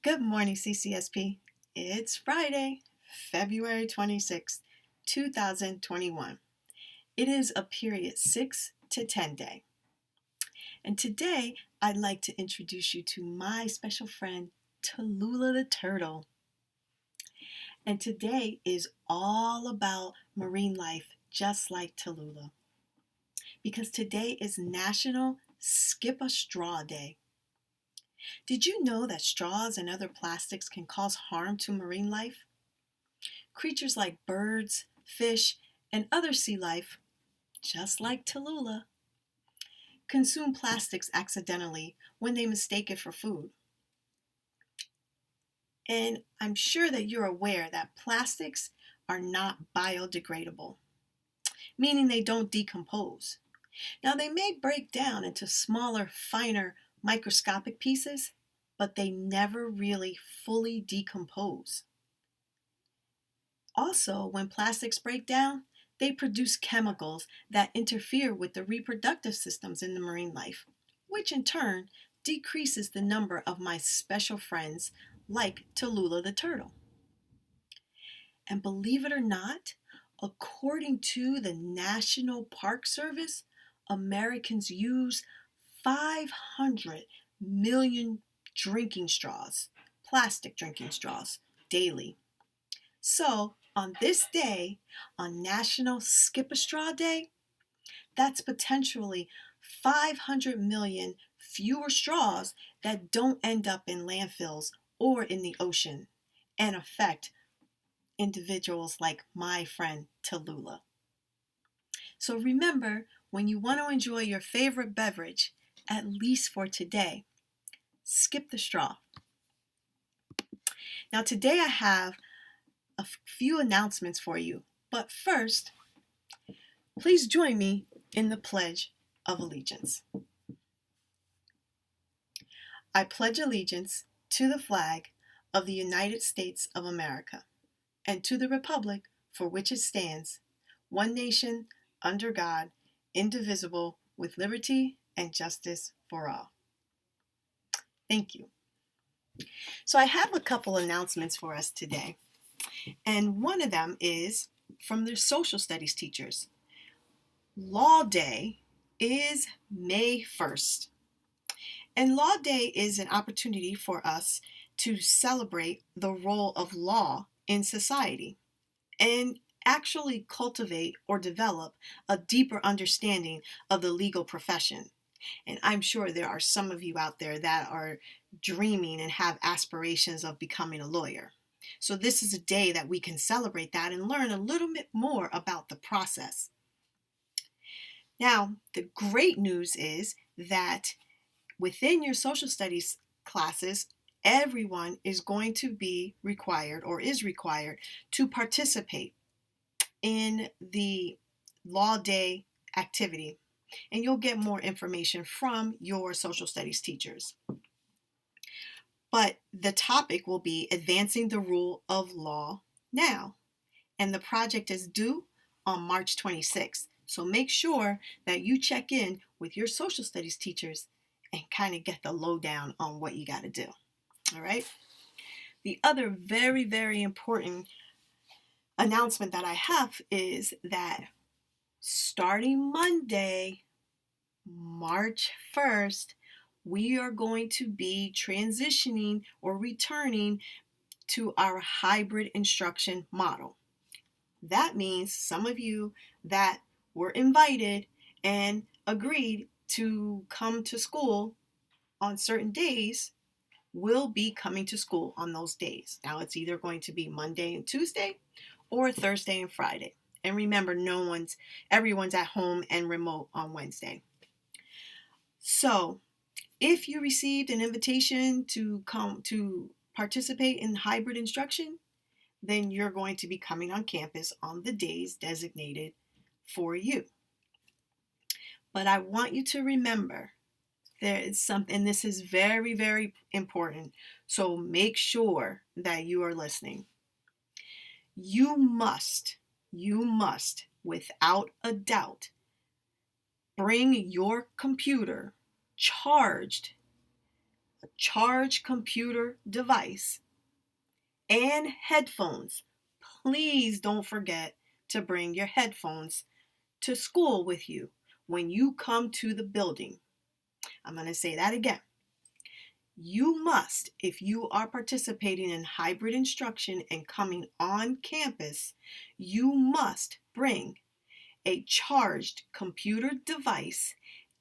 Good morning, CCSP. It's Friday, February 26th, 2021. It is a period 6 to 10 day. And today, I'd like to introduce you to my special friend, Tulula the Turtle. And today is all about marine life, just like Tulula. Because today is National Skip a Straw Day. Did you know that straws and other plastics can cause harm to marine life? Creatures like birds, fish, and other sea life, just like Tallulah, consume plastics accidentally when they mistake it for food. And I'm sure that you're aware that plastics are not biodegradable, meaning they don't decompose. Now, they may break down into smaller, finer, microscopic pieces, but they never really fully decompose. Also, when plastics break down, they produce chemicals that interfere with the reproductive systems in the marine life, which in turn decreases the number of my special friends like Tulula the turtle. And believe it or not, according to the National Park Service, Americans use 500 million drinking straws, plastic drinking straws, daily. So, on this day, on National Skip a Straw Day, that's potentially 500 million fewer straws that don't end up in landfills or in the ocean and affect individuals like my friend Tallulah. So remember, when you want to enjoy your favorite beverage, at least for today, skip the straw. Now today I have a few announcements for you, but first, please join me in the Pledge of Allegiance. I pledge allegiance to the flag of the United States of America and to the republic for which it stands, one nation, under God, indivisible, with liberty and justice for all. Thank you. So I have a couple announcements for us today, and one of them is from the social studies teachers. Law Day is May 1st. And Law Day is an opportunity for us to celebrate the role of law in society and actually cultivate or develop a deeper understanding of the legal profession. And I'm sure there are some of you out there that are dreaming and have aspirations of becoming a lawyer. So this is a day that we can celebrate that and learn a little bit more about the process. Now, the great news is that within your social studies classes, everyone is going to be required or is required to participate in the Law Day activity. And you'll get more information from your social studies teachers. But the topic will be advancing the rule of law now. And the project is due on March 26th. So make sure that you check in with your social studies teachers and kind of get the lowdown on what you got to do. All right. The other very, very important announcement that I have is that starting Monday, March 1st, we are going to be transitioning or returning to our hybrid instruction model. That means some of you that were invited and agreed to come to school on certain days will be coming to school on those days. Now it's either going to be Monday and Tuesday or Thursday and Friday. And remember, everyone's at home and remote on Wednesday. So if you received an invitation to come to participate in hybrid instruction, then you're going to be coming on campus on the days designated for you. But I want you to remember there is something, and this is very, very important. So make sure that you are listening. You must, without a doubt, bring your computer charged a charged computer device, and headphones. Please don't forget to bring your headphones to school with you when you come to the building. I'm going to say that again. You must, if you are participating in hybrid instruction and coming on campus, you must bring a charged computer device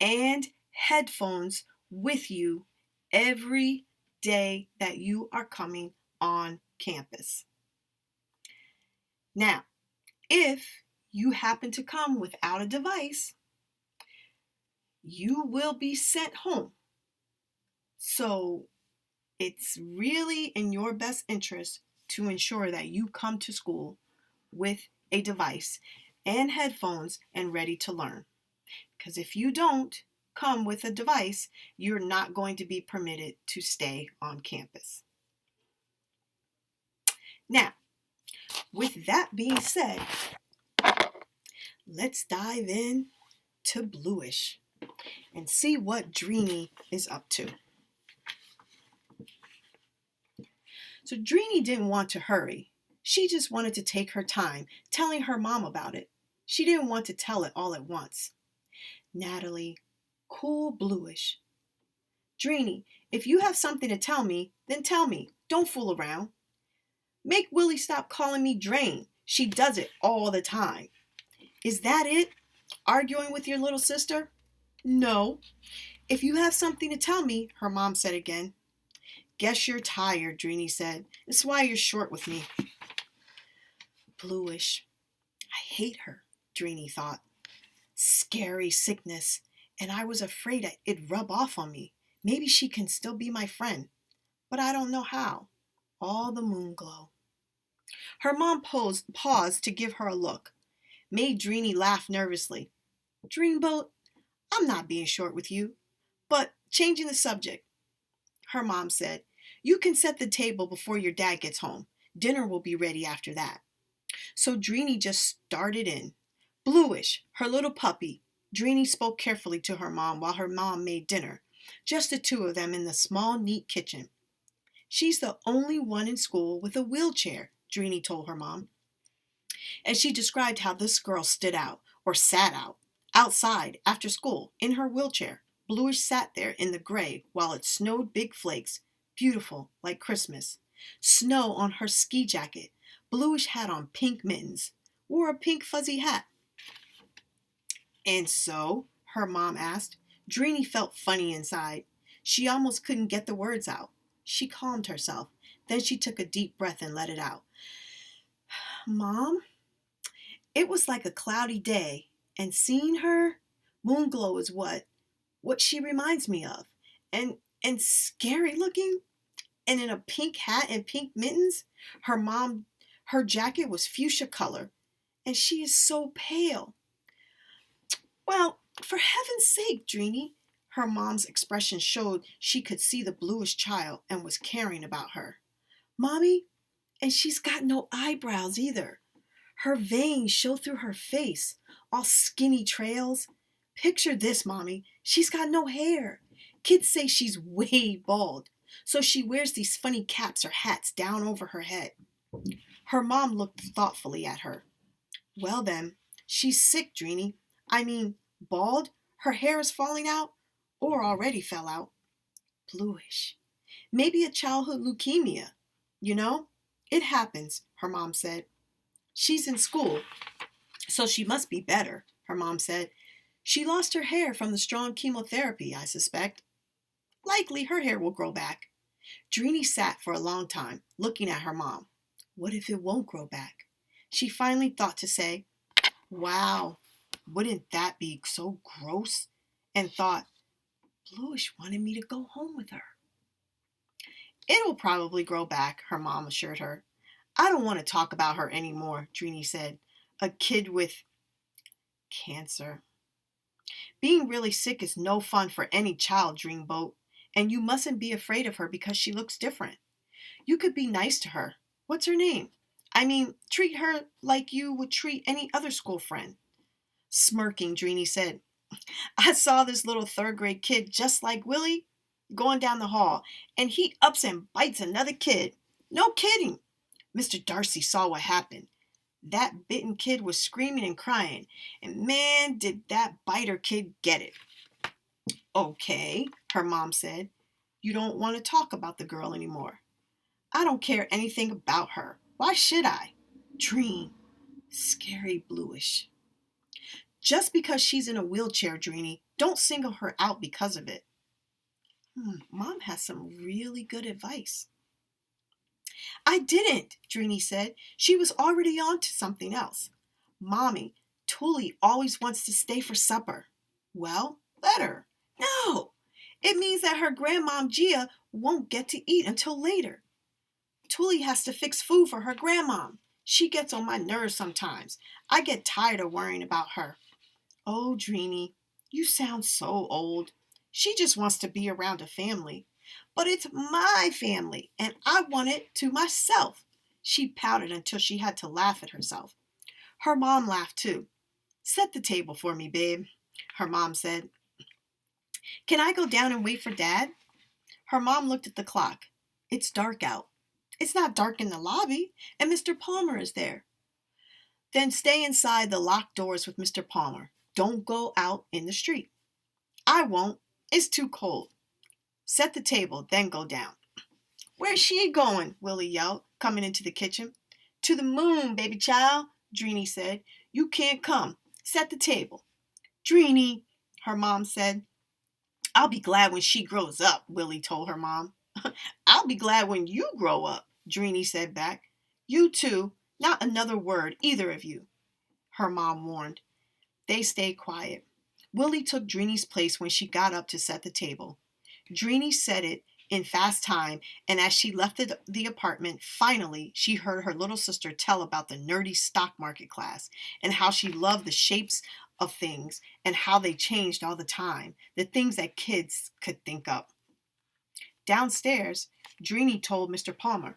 and headphones with you every day that you are coming on campus. Now, if you happen to come without a device, you will be sent home. So it's really in your best interest to ensure that you come to school with a device and headphones and ready to learn. Because if you don't come with a device, you're not going to be permitted to stay on campus. Now, with that being said, let's dive in to Bluish and see what Dreeny is up to. So Dreeny didn't want to hurry. She just wanted to take her time telling her mom about it. She didn't want to tell it all at once. Natalie, cool Bluish. Dreeny, if you have something to tell me, then tell me. Don't fool around. Make Willie stop calling me Drain. She does it all the time. Is that it? Arguing with your little sister? No. If you have something to tell me, her mom said again. Guess you're tired, Dreeny said. That's why you're short with me. Bluish. I hate her, Dreeny thought. Scary sickness, and I was afraid it'd rub off on me. Maybe she can still be my friend, but I don't know how. All the moon glow. Her mom paused to give her a look, made Dreeny laugh nervously. Dreamboat, I'm not being short with you, but changing the subject. Her mom said, you can set the table before your dad gets home. Dinner will be ready after that. So Dreeny just started in. Bluish, her little puppy. Dreeny spoke carefully to her mom while her mom made dinner. Just the two of them in the small, neat kitchen. She's the only one in school with a wheelchair, Dreeny told her mom. As she described how this girl stood out, or sat out, outside after school in her wheelchair. Bluish sat there in the gray while it snowed big flakes, beautiful like Christmas. Snow on her ski jacket. Bluish had on pink mittens, wore a pink fuzzy hat. And so, her mom asked, Dreeny felt funny inside. She almost couldn't get the words out. She calmed herself. Then she took a deep breath and let it out. Mom, it was like a cloudy day, and seeing her, Moonglow is what she reminds me of. And scary looking, and in a pink hat and pink mittens. Her jacket was fuchsia color, and she is so pale. Well, for heaven's sake, Dreeny. Her mom's expression showed she could see the Bluish child and was caring about her. Mommy, and she's got no eyebrows either. Her veins show through her face, all skinny trails. Picture this, Mommy. She's got no hair. Kids say she's way bald, so she wears these funny caps or hats down over her head. Her mom looked thoughtfully at her. Well then, she's sick, Dreeny. I mean, bald, her hair is falling out, or already fell out. Bluish. Maybe a childhood leukemia. You know, it happens, her mom said. She's in school, so she must be better, her mom said. She lost her hair from the strong chemotherapy, I suspect. Likely her hair will grow back. Dreeny sat for a long time, looking at her mom. What if it won't grow back? She finally thought to say, wow, wouldn't that be so gross? And thought, Bluish wanted me to go home with her. It'll probably grow back, her mom assured her. I don't want to talk about her anymore, Dreeny said. A kid with cancer. Being really sick is no fun for any child, Dreamboat, and you mustn't be afraid of her because she looks different. You could be nice to her. What's her name? I mean, treat her like you would treat any other school friend. Smirking, Dreeny said, I saw this little third grade kid just like Willie going down the hall, and he ups and bites another kid. No kidding. Mr. Darcy saw what happened. That bitten kid was screaming and crying, and man, did that biter kid get it. Okay, her mom said. You don't want to talk about the girl anymore. I don't care anything about her. Why should I? Dream. Scary bluish. Just because she's in a wheelchair, Dreeny, don't single her out because of it. Mom has some really good advice. I didn't, Dreeny said. She was already on to something else. Mommy, Tully always wants to stay for supper. Well, let her. No, it means that her grandmom Gia won't get to eat until later. Tully has to fix food for her grandmom. She gets on my nerves sometimes. I get tired of worrying about her. Oh, Dreeny, you sound so old. She just wants to be around a family. But it's my family, and I want it to myself. She pouted until she had to laugh at herself. Her mom laughed too. Set the table for me, babe, her mom said. Can I go down and wait for Dad? Her mom looked at the clock. It's dark out. It's not dark in the lobby, and Mr. Palmer is there. Then stay inside the locked doors with Mr. Palmer. Don't go out in the street. I won't. It's too cold. Set the table, then go down. Where's she going? Willie yelled, coming into the kitchen. To the moon, baby child, Dreeny said. You can't come. Set the table. Dreeny, her mom said. I'll be glad when she grows up, Willie told her mom. I'll be glad when you grow up, Dreeny said back. You too. Not another word, either of you, her mom warned. They stayed quiet. Willie took Dreeny's place when she got up to set the table. Dreeny said it in fast time, and as she left the apartment, finally she heard her little sister tell about the nerdy stock market class and how she loved the shapes of things and how they changed all the time, the things that kids could think up. Downstairs, Dreeny told Mr. Palmer,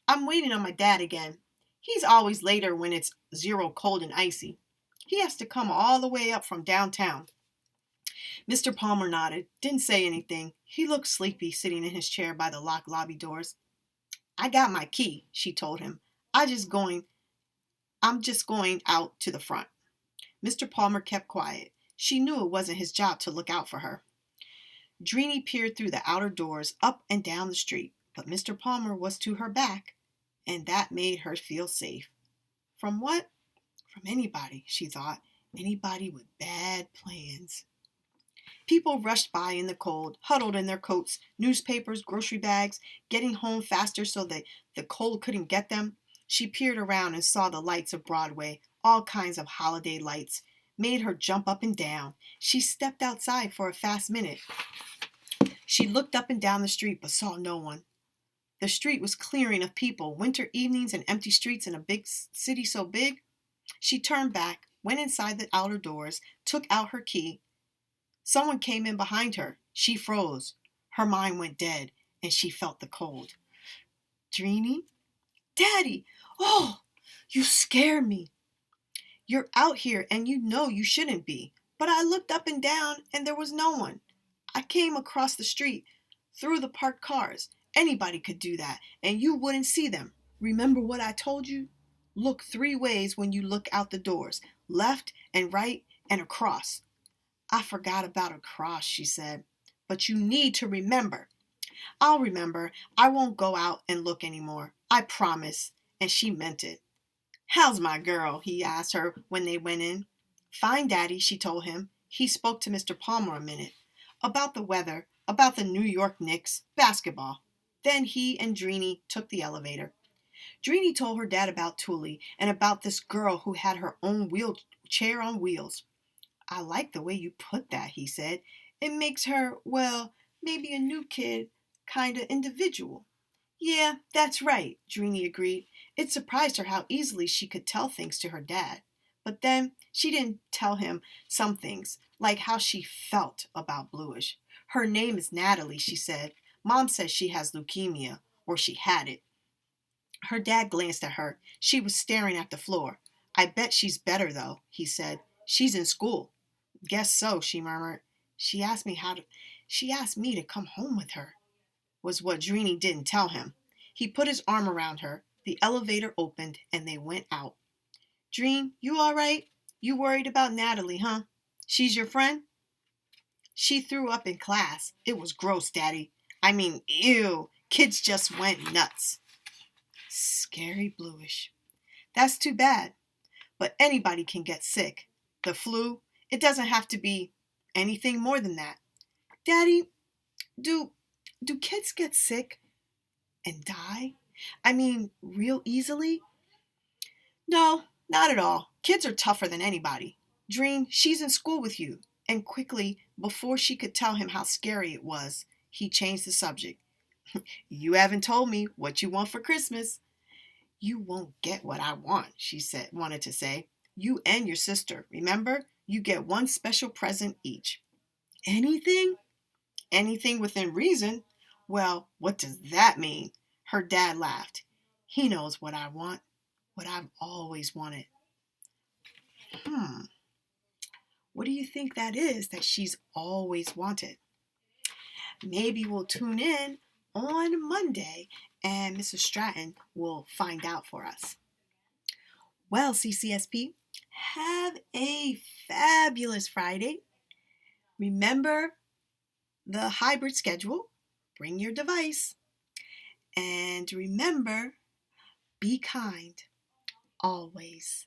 I'm waiting on my dad again. He's always later when it's 0 cold and icy. He has to come all the way up from downtown. Mr. Palmer nodded, didn't say anything. He looked sleepy sitting in his chair by the locked lobby doors. I got my key, she told him. I'm just going out to the front. Mr. Palmer kept quiet. She knew it wasn't his job to look out for her. Dreeny peered through the outer doors, up and down the street, but Mr. Palmer was to her back, and that made her feel safe. From what? From anybody, she thought. Anybody with bad plans. People rushed by in the cold, huddled in their coats, newspapers, grocery bags, getting home faster so that the cold couldn't get them. She peered around and saw the lights of Broadway, all kinds of holiday lights, made her jump up and down. She stepped outside for a fast minute. She looked up and down the street but saw no one. The street was clearing of people, winter evenings and empty streets in a big city so big. She turned back, went inside the outer doors, took out her key. Someone came in behind her. She froze. Her mind went dead, and she felt the cold. Dreeny? Daddy! Oh, you scare me. You're out here, and you know you shouldn't be. But I looked up and down, and there was no one. I came across the street, through the parked cars. Anybody could do that, and you wouldn't see them. Remember what I told you? Look 3 ways when you look out the doors, left and right and across. I forgot about across, she said, but you need to remember. I'll remember. I won't go out and look anymore. I promise. And she meant it. How's my girl? He asked her when they went in. Fine, Daddy, she told him. He spoke to Mr. Palmer a minute. About the weather, about the New York Knicks, basketball. Then he and Dreeny took the elevator. Dreeny told her dad about Tully and about this girl who had her own wheelchair on wheels. I like the way you put that, he said. It makes her, well, maybe a new kid, kind of individual. Yeah, that's right, Dreeny agreed. It surprised her how easily she could tell things to her dad. But then she didn't tell him some things, like how she felt about Bluish. Her name is Natalie, she said. Mom says she has leukemia, or she had it. Her dad glanced at her. She was staring at the floor. I bet she's better, though, he said. She's in school. Guess so, she murmured. She asked me She asked me to come home with her, was what Drini didn't tell him. He put his arm around her. The elevator opened and they went out. Dream, you all right? You worried about Natalie, huh? She's your friend? She threw up in class. It was gross, Daddy. I mean, ew. Kids just went nuts. Scary bluish. That's too bad. But anybody can get sick. The flu, it doesn't have to be anything more than that. Daddy, do kids get sick and die? I mean, real easily? No, not at all. Kids are tougher than anybody. Dream, she's in school with you. And quickly, before she could tell him how scary it was, he changed the subject. You haven't told me what you want for Christmas. You won't get what I want, she wanted to say. You and your sister, remember? You get one special present each. Anything? Anything within reason. Well, what does that mean? Her dad laughed. He knows what I want, what I've always wanted. What do you think that is that she's always wanted? Maybe we'll tune in on Monday and Mrs. Stratton will find out for us. Well, CCSP, have a fabulous Friday. Remember the hybrid schedule. Bring your device. And remember, be kind always.